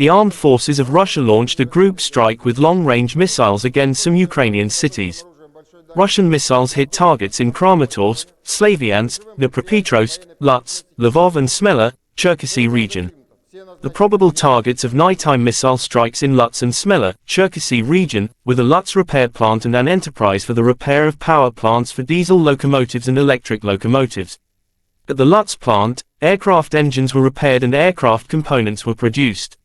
the armed forces of Russia launched a group strike with long-range missiles against some Ukrainian cities. Russian missiles hit targets in Kramatorsk, Slavyansk, Dnipropetrovsk, Lutsk, Lvov and Smela, Cherkasy region. The probable targets of nighttime missile strikes in Lutsk and Smela, Cherkasy region, with a Lutsk repair plant and an enterprise for the repair of power plants for diesel locomotives and electric locomotives. At the Lutsk plant, aircraft engines were repaired and aircraft components were produced.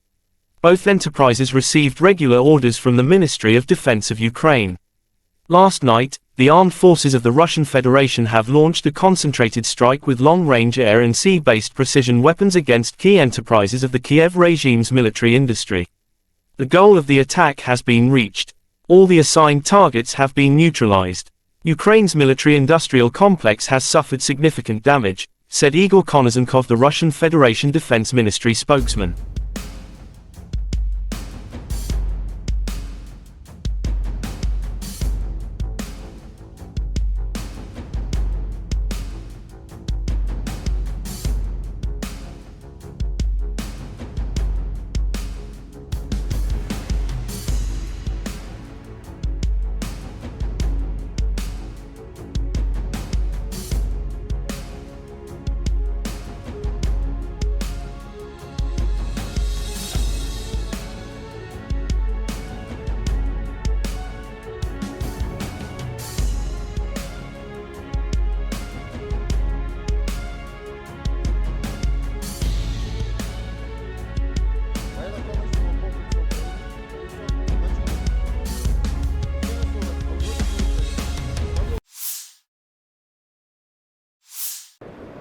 Both enterprises received regular orders from the Ministry of Defense of Ukraine. Last night, the armed forces of the Russian Federation have launched a concentrated strike with long-range air and sea-based precision weapons against key enterprises of the Kyiv regime's military industry. The goal of the attack has been reached. All the assigned targets have been neutralized. Ukraine's military-industrial complex has suffered significant damage, said Igor Konozenkov, the Russian Federation Defense Ministry spokesman.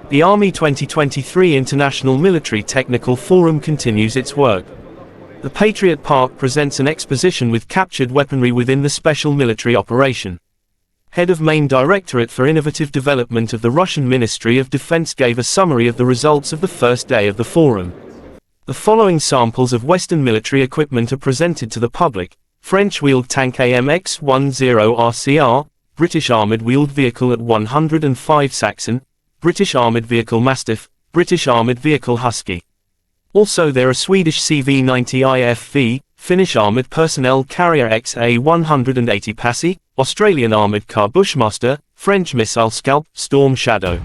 The Army 2023 International Military Technical Forum continues its work. The Patriot Park presents an exposition with captured weaponry within the special military operation. Head of Main Directorate for Innovative Development of the Russian Ministry of Defense gave a summary of the results of the first day of the forum. The following samples of Western military equipment are presented to the public: French wheeled tank AMX-10 RCR, British armoured wheeled vehicle at 105 Saxon, British armoured vehicle Mastiff, British armoured vehicle Husky. Also there are Swedish CV-90 IFV, Finnish armoured personnel carrier XA-180 Passy, Australian armoured car Bushmaster, French missile Scalp, Storm Shadow.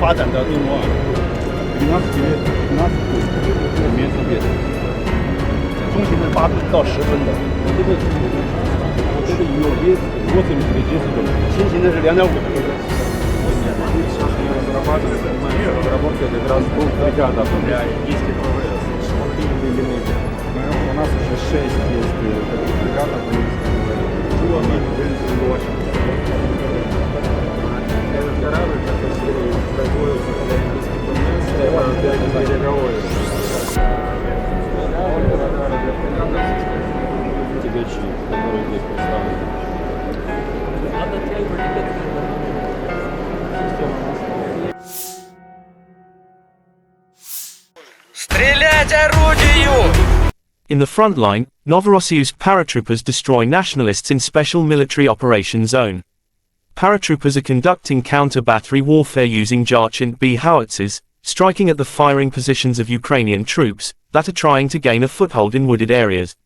发展的规模啊，15里面特别的，中型的8吨到10吨的，这个有8 吨，轻型的是2.5吨。У нас уже 6 есть дубликатов, этот корабль, который производился для индийских переговоров. Тягачи, которые здесь Стрелять орудию! In the front line, Novorossiysk paratroopers destroy nationalists in Special Military Operations Zone. Paratroopers are conducting counter-battery warfare using J-B howitzers, striking at the firing positions of Ukrainian troops that are trying to gain a foothold in wooded areas.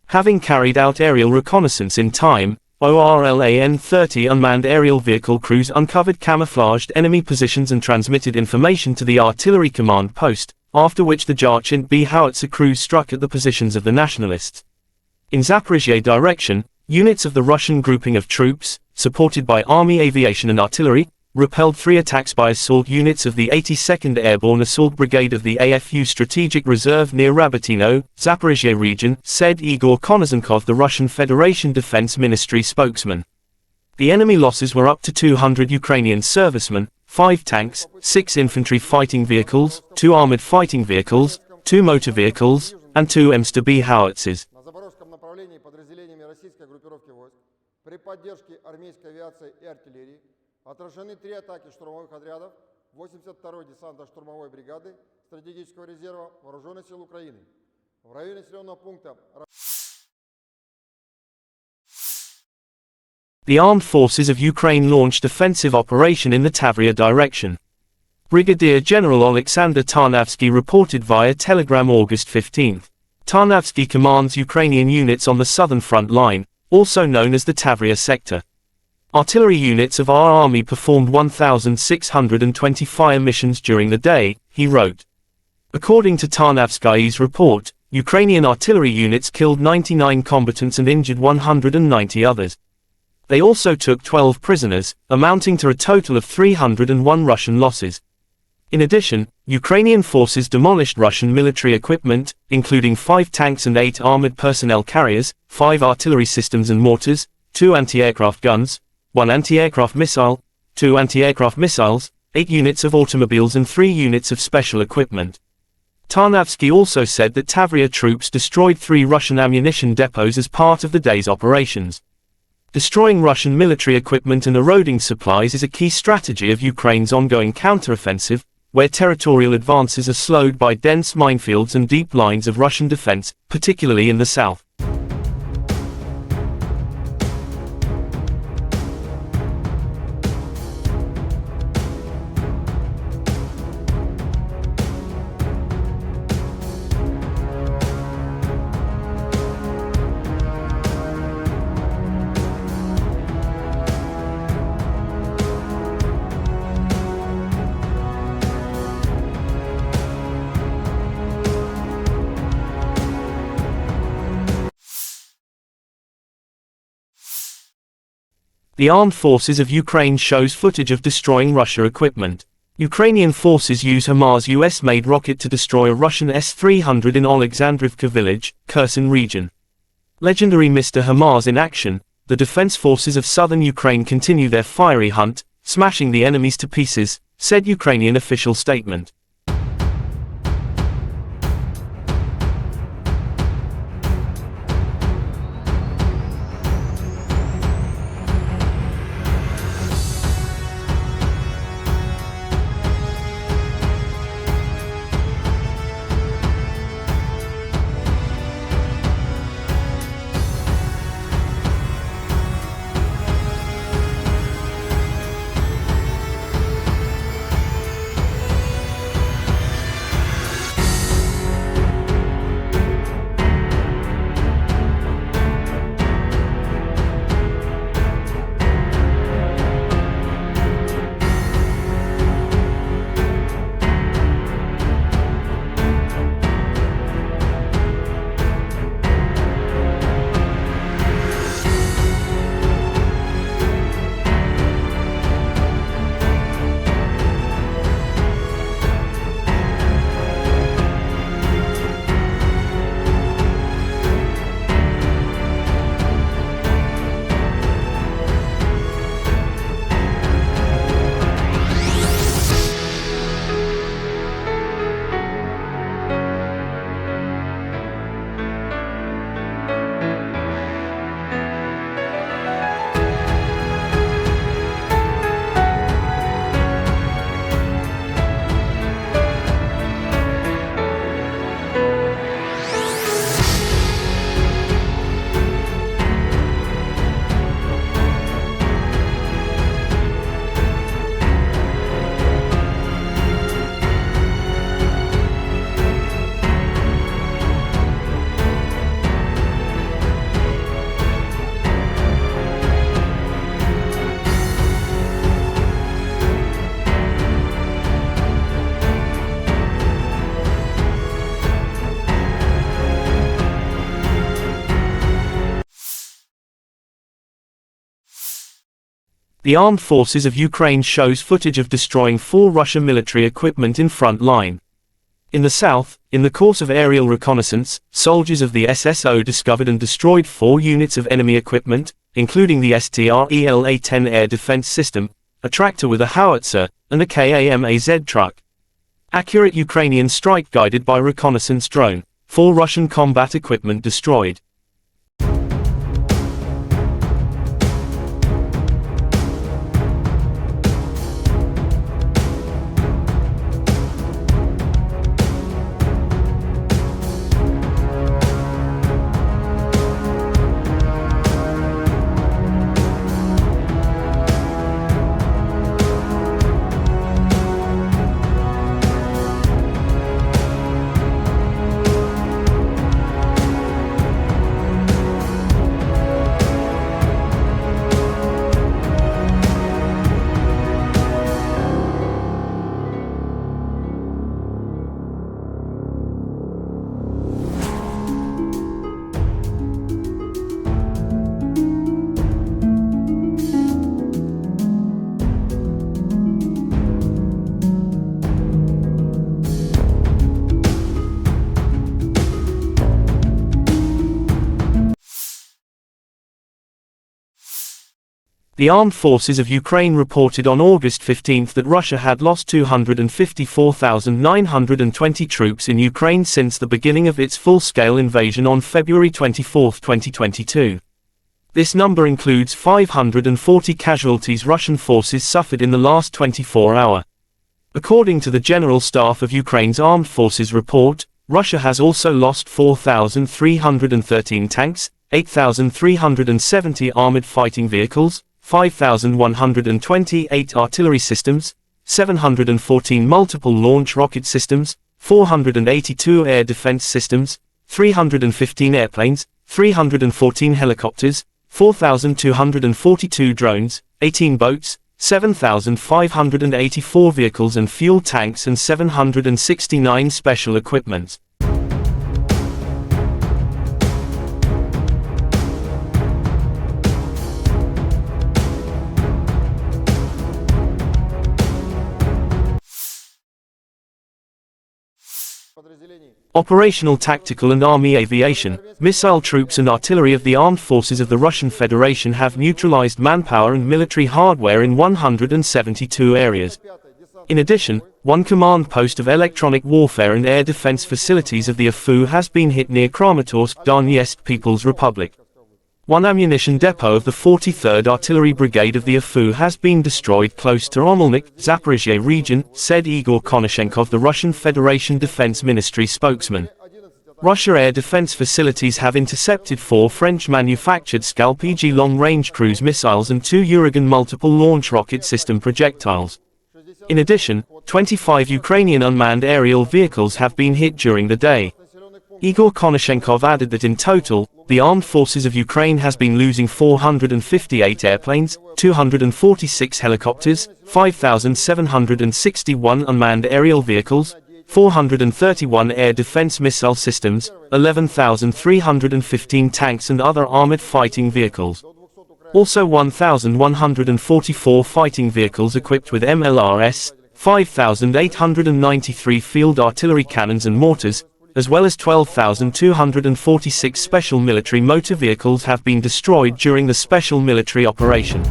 Having carried out aerial reconnaissance in time, ORLAN-30 unmanned aerial vehicle crews uncovered camouflaged enemy positions and transmitted information to the artillery command post, after which the J-B howitzer crews struck at the positions of the nationalists. In Zaporizhzhia direction, units of the Russian grouping of troops, supported by Army aviation and artillery, repelled 3 attacks by assault units of the 82nd Airborne Assault Brigade of the AFU Strategic Reserve near Rabotino, Zaporizhzhia region, said Igor Konozenkov, the Russian Federation Defense Ministry spokesman. The enemy losses were up to 200 Ukrainian servicemen, 5 tanks, 6 infantry fighting vehicles, 2 armored fighting vehicles, 2 motor vehicles, and 2 S-300 howitzers. На Запорожском направлении подразделениями российской группировки войск при поддержке армейской авиации и артиллерии отражены 3 атаки штурмовых отрядов 82-й десантно-штурмовой бригады стратегического резерва Вооруженных сил Украины в районе населенного пункта. The armed forces of Ukraine launched offensive operation in the Tavria direction. Brigadier General Alexander Tarnavsky reported via Telegram August 15. Tarnavsky commands Ukrainian units on the southern front line, also known as the Tavria sector. Artillery units of our army performed 1,620 fire missions during the day, he wrote. According to Tarnavsky's report, Ukrainian artillery units killed 99 combatants and injured 190 others. They also took 12 prisoners, amounting to a total of 301 Russian losses. In addition, Ukrainian forces demolished Russian military equipment, including 5 tanks and 8 armored personnel carriers, 5 artillery systems and mortars, 2 anti-aircraft guns, 1 anti-aircraft missile, 2 anti-aircraft missiles, 8 units of automobiles and 3 units of special equipment. Tarnavsky also said that Tavria troops destroyed 3 Russian ammunition depots as part of the day's operations. Destroying Russian military equipment and eroding supplies is a key strategy of Ukraine's ongoing counteroffensive, where territorial advances are slowed by dense minefields and deep lines of Russian defense, particularly in the south. The armed forces of Ukraine shows footage of destroying Russia equipment. Ukrainian forces use HIMARS US-made rocket to destroy a Russian S-300 in Alexandrivka village, Kherson region. Legendary Mr. HIMARS in action, the defense forces of southern Ukraine continue their fiery hunt, smashing the enemies to pieces, said Ukrainian official statement. The Armed Forces of Ukraine shows footage of destroying 4 Russian military equipment in front line. In the south, in the course of aerial reconnaissance, soldiers of the SSO discovered and destroyed 4 units of enemy equipment, including the S-300 air defense system, a tractor with a howitzer, and a KAMAZ truck. Accurate Ukrainian strike guided by reconnaissance drone. 4 Russian combat equipment destroyed. The Armed Forces of Ukraine reported on August 15 that Russia had lost 254,920 troops in Ukraine since the beginning of its full-scale invasion on February 24, 2022. This number includes 540 casualties Russian forces suffered in the last 24 hours. According to the General Staff of Ukraine's Armed Forces report, Russia has also lost 4,313 tanks, 8,370 armored fighting vehicles, 5,128 artillery systems, 714 multiple launch rocket systems, 482 air defense systems, 315 airplanes, 314 helicopters, 4,242 drones, 18 boats, 7,584 vehicles and fuel tanks and 769 special equipment. Operational tactical and army aviation, missile troops and artillery of the armed forces of the Russian Federation have neutralized manpower and military hardware in 172 areas. In addition, one command post of electronic warfare and air defense facilities of the AFU has been hit near Kramatorsk, Donetsk People's Republic. One ammunition depot of the 43rd Artillery Brigade of the AFU has been destroyed close to Romelnik, Zaporizhzhia region, said Igor Konashenkov, the Russian Federation Defense Ministry spokesman. Russia air defense facilities have intercepted 4 French-manufactured Skal-PG long-range cruise missiles and 2 Uragan multiple launch rocket system projectiles. In addition, 25 Ukrainian unmanned aerial vehicles have been hit during the day. Igor Konashenkov added that in total, the Armed Forces of Ukraine has been losing 458 airplanes, 246 helicopters, 5,761 unmanned aerial vehicles, 431 air defense missile systems, 11,315 tanks and other armored fighting vehicles. Also 1,144 fighting vehicles equipped with MLRS, 5,893 field artillery cannons and mortars, as well as 12,246 special military motor vehicles have been destroyed during the special military operation.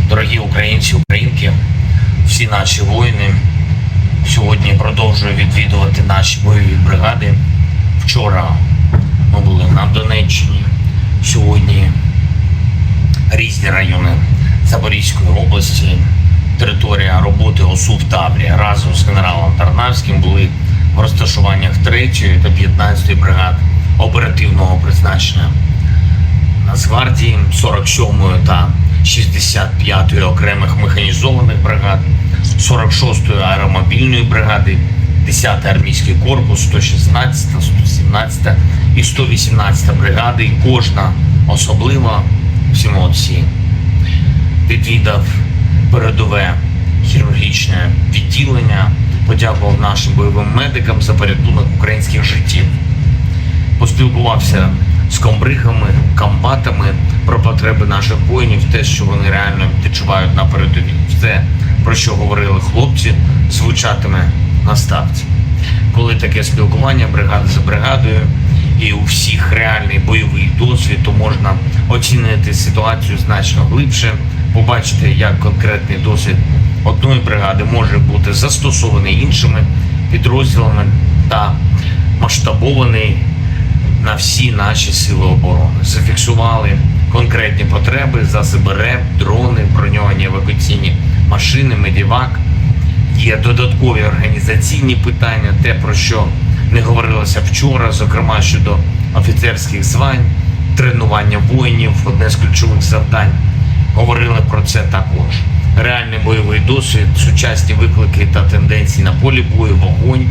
Дорогі українці, українки, всі наші воїни сьогодні продовжують відвідувати наші бойові бригади. Вчора ми були на Донеччині, сьогодні різні райони Запорізької області, територія роботи ОСУ в Таврі. Разом з генералом Тарнавським були в розташуваннях 3-ї та 15-ї бригад оперативного призначення Нацгвардії, 47-ї та 65-ї окремих механізованих бригад, 46-ї аеромобільної бригади, 10-й армійський корпус, 116, 117 і 118 бригади. І кожна особлива, всі молодці, відвідав передове хірургічне відділення, подякував нашим бойовим медикам за порятунок українських життів. Поспілкувався з комбригами, комбатами про потреби наших воїнів, те, що вони реально відчувають на передовій. Все, про що говорили хлопці, звучатиме на ставці. Коли таке спілкування бригада за бригадою і у всіх реальний бойовий досвід, то можна оцінити ситуацію значно глибше, побачити, як конкретний досвід одної бригади може бути застосований іншими підрозділами та масштабований на всі наші сили оборони. Зафіксували конкретні потреби, засоби РЕП, дрони, броньовані евакуаційні машини, медівак. Є додаткові організаційні питання, те, про що не говорилося вчора, зокрема щодо офіцерських звань, тренування воїнів, одне з ключових завдань. Говорили про це також. Реальний бойовий досвід, сучасні виклики та тенденції на полі бою, вогонь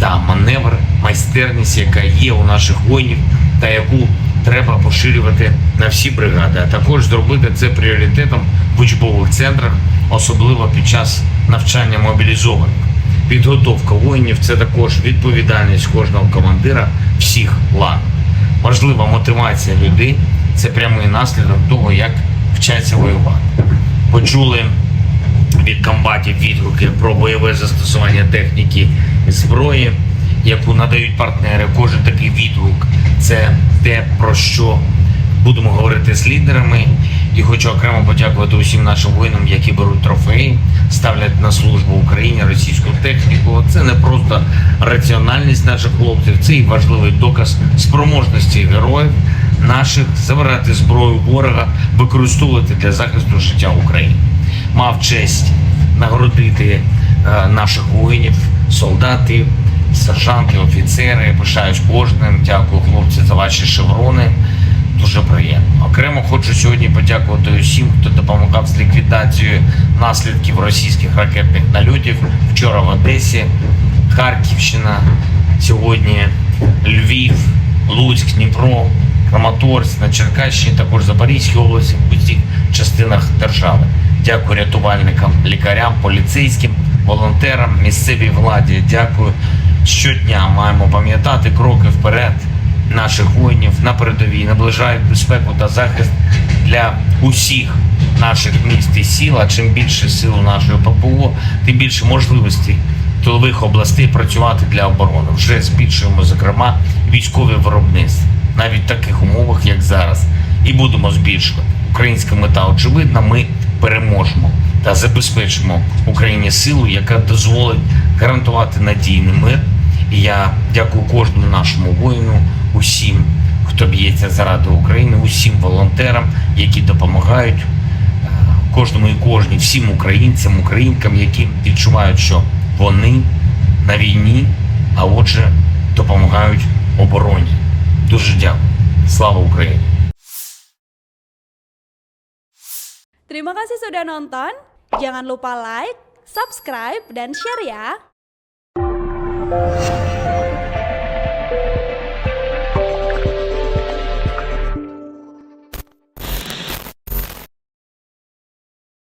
та маневр, майстерність, яка є у наших воїнів та яку треба поширювати на всі бригади, а також зробити це пріоритетом в учбових центрах, особливо під час навчання мобілізованих. Підготовка воїнів – це також відповідальність кожного командира всіх ланок. Важлива мотивація людей – це прямий наслідок того, як вчаться воювати. Почули від комбатів відгуки про бойове застосування техніки і зброї, яку надають партнери. Кожен такий відгук – це те, про що будемо говорити з лідерами. І хочу окремо подякувати усім нашим воїнам, які беруть трофеї, ставлять на службу Україні російську техніку. Це не просто раціональність наших хлопців, це і важливий доказ спроможності героїв наших забирати зброю ворога, використовувати для захисту життя України. Мав честь нагородити наших воїнів, солдатів, сержанти, офіцери. Пишаюсь кожним. Дякую, хлопці, за ваші шеврони. Дуже приємно. Окремо хочу сьогодні подякувати усім, хто допомагав з ліквідацією наслідків російських ракетних нальотів. Вчора в Одесі, Харківщина, сьогодні Львів, Луцьк, Дніпро, Краматорськ, на Черкащині, також Запорізькій області, в усіх частинах держави. Дякую рятувальникам, лікарям, поліцейським, волонтерам, місцевій владі. Дякую. Щодня маємо пам'ятати кроки вперед наших воїнів на передовій, наближають безпеку та захист для усіх наших міст і сіл. А чим більше сил у нашої ППО, тим більше можливостей тилових областей працювати для оборони. Вже збільшуємо, зокрема, військові виробництва, навіть в таких умовах, як зараз. І будемо збільшувати. Українська мета очевидна, ми переможемо та забезпечимо Україні силу, яка дозволить гарантувати надійний мир. І я дякую кожному нашому воїну, усім, хто б'ється заради України, усім волонтерам, які допомагають кожному і кожній, всім українцям, українкам, які відчувають, що вони на війні, а отже, допомагають обороні. Дуже дякую. Слава Україні! Terima kasih sudah nonton. Jangan lupa like, subscribe, dan share ya.